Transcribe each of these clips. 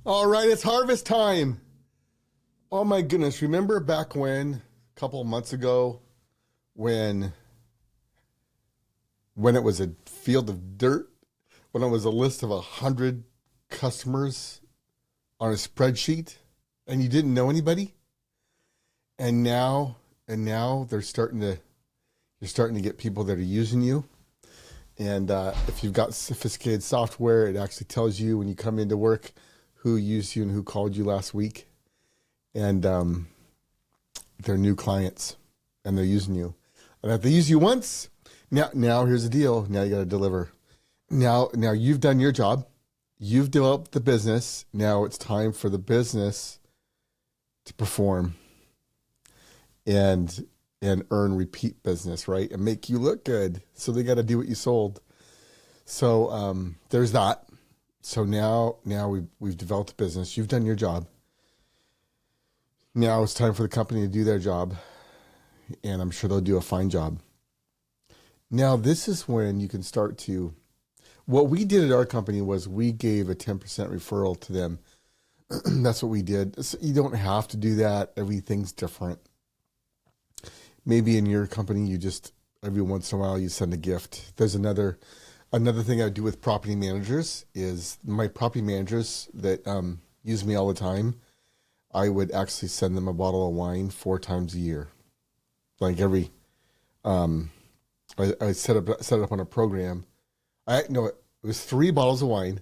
All right, it's harvest time. Oh my goodness. Remember back when, a couple of months ago, when when it was a field of dirt, when it was a list of 100 customers on a spreadsheet and you didn't know anybody? And now you're starting to get people that are using you. And if you've got sophisticated software, it actually tells you when you come into work who used you and who called you last week. And they're new clients and they're using you. And if they use you once, now here's the deal. Now you got to deliver. Now you've done your job. You've developed the business. Now it's time for the business to perform and earn repeat business, right? And make you look good. So they got to do what you sold. So there's that. So now we've developed a business. You've done your job. Now it's time for the company to do their job, and I'm sure they'll do a fine job. Now this is when you can start to. What we did at our company was we gave a 10% referral to them. That's what we did. So you don't have to do that. Everything's different. Maybe in your company, you just every once in a while you send a gift. There's another thing I do with property managers is my property managers that use me all the time. I would actually send them a bottle of wine 4 times a year. Like every, I set it up on a program. It was 3 bottles of wine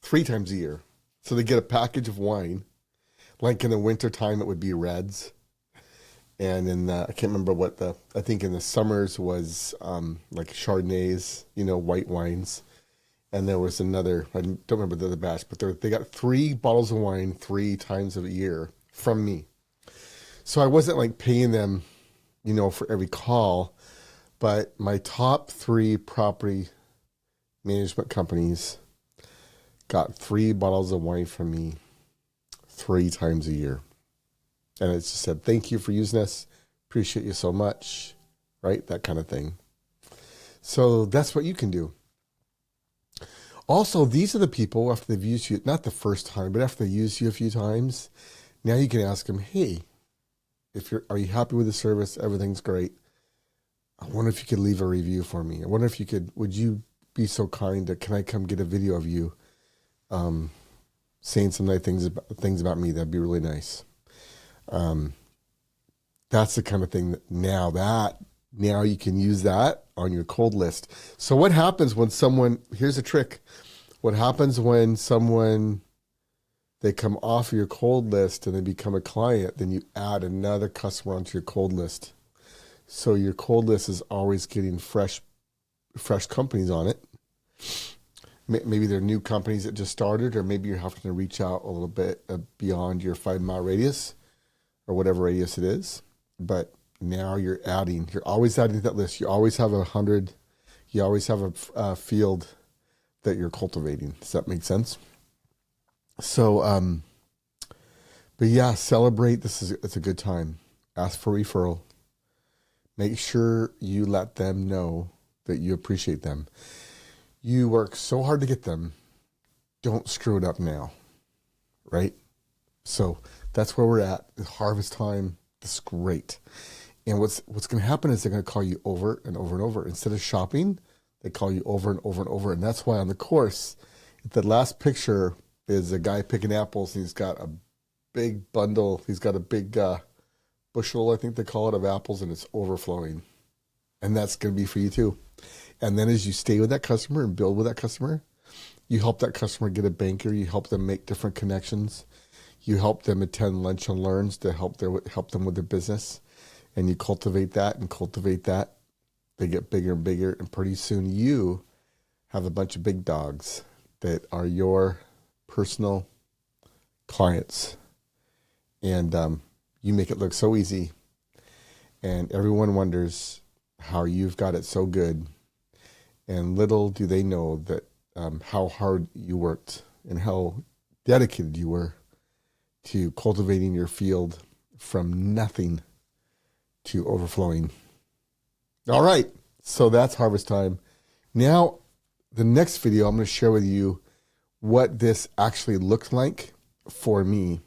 3 times a year. So they get a package of wine. Like in the winter time, it would be reds. And in I can't remember I think in the summers was like Chardonnays, white wines. And there was another, I don't remember the other batch, but they got 3 bottles of wine 3 times a year from me. So I wasn't like paying them, for every call, but my top 3 property management companies got 3 bottles of wine from me 3 times a year. And it just said, thank you for using us. Appreciate you so much, right? That kind of thing. So that's what you can do. Also, these are the people after they've used you, not the first time, but after they use you a few times, now you can ask them, hey, are you happy with the service? Everything's great. I wonder if you could leave a review for me. I wonder if would you be so kind can I come get a video of you saying some nice things about me? That'd be really nice. That's the kind of thing that now you can use that on your cold list. So what happens when here's a trick. What happens when they come off of your cold list and they become a client, then you add another customer onto your cold list. So your cold list is always getting fresh companies on it. Maybe they're new companies that just started, or maybe you're having to reach out a little bit beyond your 5-mile radius or whatever radius it is. But now you're always adding to that list. You always have 100. You always have a field that you're cultivating. Does that make sense? So, but yeah, celebrate. It's a good time. Ask for referral. Make sure you let them know that you appreciate them. You work so hard to get them. Don't screw it up now, right? So that's where we're at. It's harvest time. It's great. And what's going to happen is they're going to call you over and over and over. Instead of shopping, they call you over and over and over. And that's why on the course, the last picture is a guy picking apples. And he's got a big bundle. He's got a big bushel, I think they call it, of apples, and it's overflowing. And that's going to be for you too. And then as you stay with that customer and build with that customer, you help that customer get a banker. You help them make different connections. You help them attend lunch and learns to help them with their business. And you cultivate that and cultivate that. They get bigger and bigger. And pretty soon you have a bunch of big dogs that are your personal clients. And you make it look so easy. And everyone wonders how you've got it so good. And little do they know that how hard you worked and how dedicated you were to cultivating your field from nothing to overflowing. All right, so that's harvest time. Now, the next video, I'm going to share with you what this actually looked like for me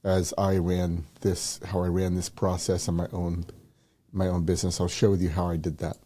as I ran this, how I ran this process on my own business. I'll share with you how I did that.